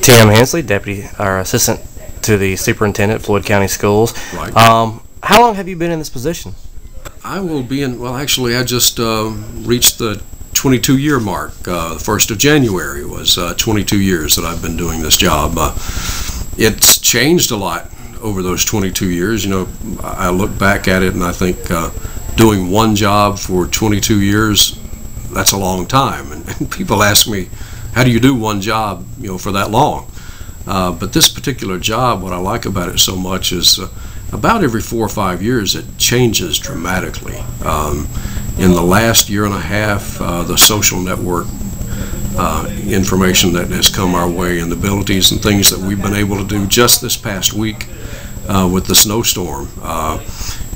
Tim Hensley, Deputy or Assistant to the Superintendent, Floyd County Schools. Right. How long have you been in this position? I will be in, well, actually, I just reached the 22-year mark. The 1st of January was 22 years that I've been doing this job. It's changed a lot over those 22 years. You know, I look back at it and I think doing one job for 22 years, that's a long time. And people ask me, how do you do one job, you know, for that long? But this particular job, what I like about it so much is about every 4 or 5 years it changes dramatically. In the last year and a half, the social network information that has come our way and the abilities and things that we've been able to do just this past week with the snowstorm.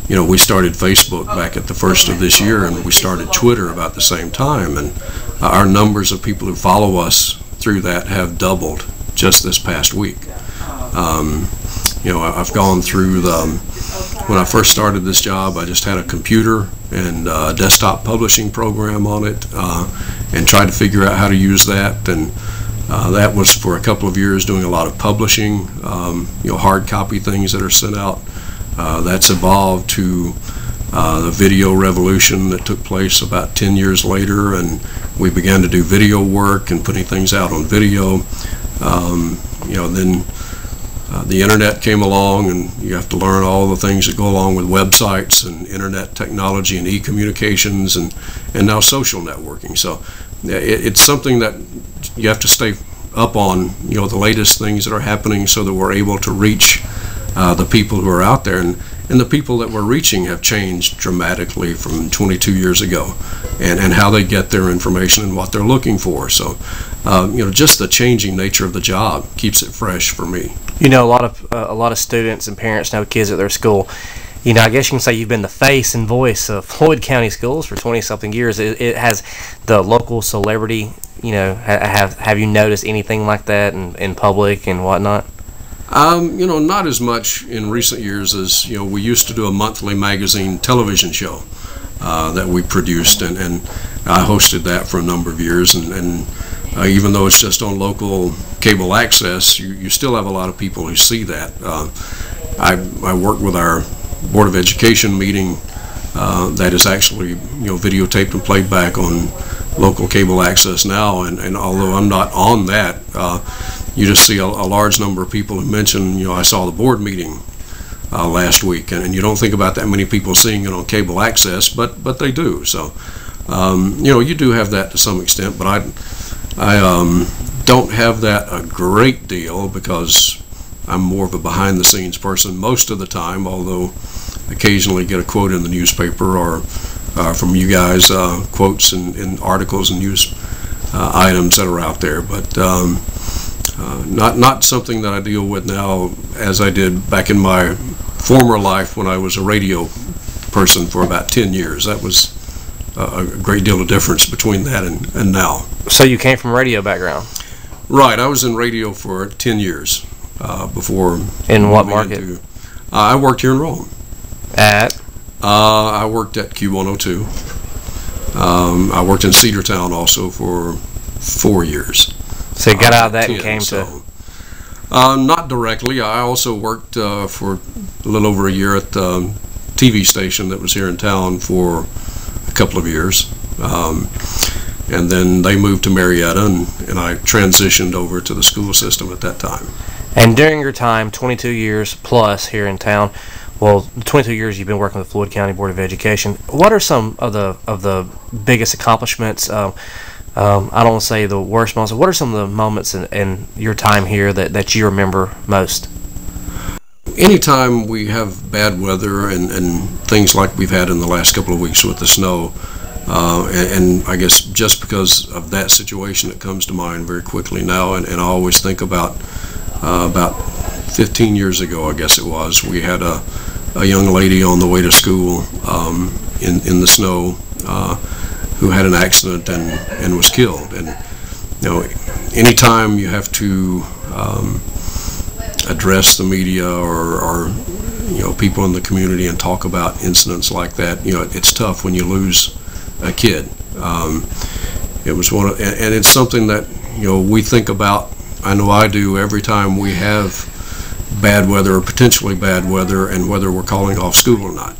You know, we started Facebook back at the first of this year, and we started Twitter about the same time, and our numbers of people who follow us through that have doubled just this past week. You know, I've gone through when I first started this job, I just had a computer and a desktop publishing program on it, and tried to figure out how to use that, and that was for a couple of years doing a lot of publishing, you know, hard copy things that are sent out. That's evolved to the video revolution that took place about 10 years later, and we began to do video work and putting things out on video. You know, then the internet came along, and you have to learn all the things that go along with websites and internet technology and e-communications and now social networking. So it's something that you have to stay up on, you know, the latest things that are happening so that we're able to reach the people who are out there, and the people that we're reaching have changed dramatically from 22 years ago, and how they get their information and what they're looking for. So, you know, just the changing nature of the job keeps it fresh for me. You know, a lot of students and parents know kids at their school. You know, I guess you can say you've been the face and voice of Floyd County Schools for 20-something years. It has the local celebrity. You know, have you noticed anything like that in public and whatnot? You know, not as much in recent years as, you know, we used to do a monthly magazine television show that we produced, and I hosted that for a number of years, and even though it's just on local cable access, you still have a lot of people who see that. I work with our Board of Education meeting that is actually, you know, videotaped and played back on local cable access now, and although I'm not on that, you just see a large number of people who mention, you know, I saw the board meeting last week, and you don't think about that many people seeing it on cable access, but they do. So, you know, you do have that to some extent, but I don't have that a great deal because I'm more of a behind-the-scenes person most of the time, although occasionally get a quote in the newspaper or from you guys, quotes in articles and news items that are out there, but not something that I deal with now as I did back in my former life when I was a radio person for about 10 years. That was a great deal of difference between that and now. So you came from radio background? Right. I was in radio for 10 years before. In what market? I worked here in Rome. At? I worked at Q102. I worked in Cedartown also for 4 years. So you got out of that and came to... Not directly. I also worked for a little over a year at the TV station that was here in town for a couple of years. And then they moved to Marietta, and I transitioned over to the school system at that time. And during your time, 22 years plus here in town, well, the 22 years you've been working with the Floyd County Board of Education, what are some of the biggest accomplishments? I don't want to say the worst moments. What are some of the moments in your time here that you remember most? Anytime we have bad weather and things like we've had in the last couple of weeks with the snow, and I guess just because of that situation, it comes to mind very quickly now, and I always think about 15 years ago, I guess it was, we had a young lady on the way to school in the snow who had an accident and was killed. And you know, anytime you have to address the media or you know, people in the community and talk about incidents like that, you know, it's tough when you lose a kid. It was and it's something that, you know, we think about I know I do every time we have bad weather or potentially bad weather, and whether we're calling off school or not.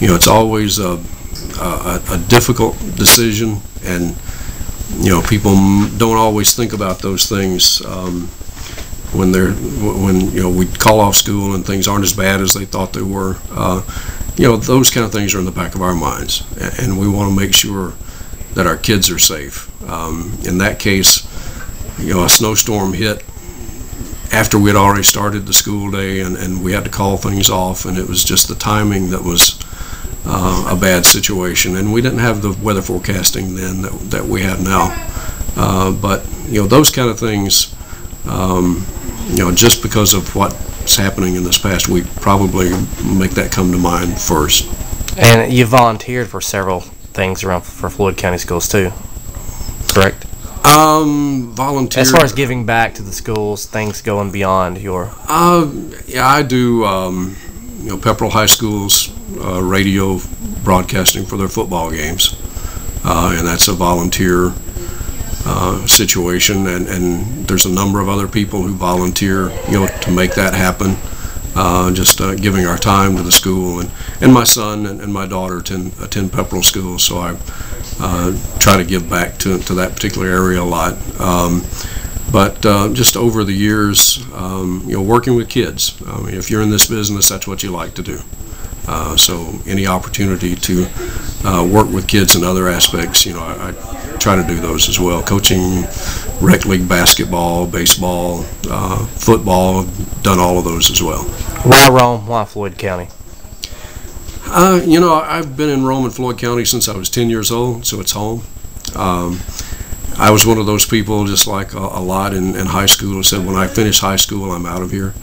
It's always a difficult decision, and people don't always think about those things when we call off school and things aren't as bad as they thought they were. Those kind of things are in the back of our minds, and we want to make sure that our kids are safe. In that case, a snowstorm hit after we had already started the school day, and we had to call things off, and it was just the timing that was a bad situation, and we didn't have the weather forecasting then that we have now. But those kind of things, just because of what's happening in this past week, probably make that come to mind first. And you volunteered for several things around for Floyd County schools too, correct? Volunteer. As far as giving back to the schools, things going beyond your. Yeah, I do. Pepperell High School's radio broadcasting for their football games, and that's a volunteer situation. And there's a number of other people who volunteer, to make that happen. Just giving our time to the school, and my son and my daughter attend Pepperell School, so I try to give back to that particular area a lot. But just over the years, working with kids. If you're in this business, that's what you like to do. So any opportunity to work with kids in other aspects, I try to do those as well. Coaching rec league basketball, baseball, football, done all of those as well. Why Rome? Why Floyd County? I've been in Rome and Floyd County since I was 10 years old, so it's home. I was one of those people, just like a lot in high school, who said, when I finish high school, I'm out of here.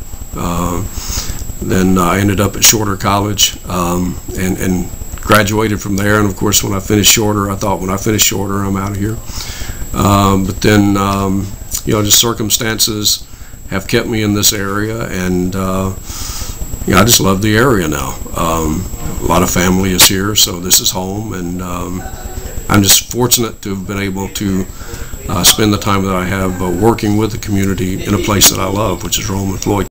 Then I ended up at Shorter College and graduated from there. And of course, when I finished Shorter, I thought, when I finish Shorter, I'm out of here. But then, just circumstances have kept me in this area, and I just love the area now. A lot of family is here, so this is home, and I'm just fortunate to have been able to spend the time that I have working with the community in a place that I love, which is Rome and Floyd.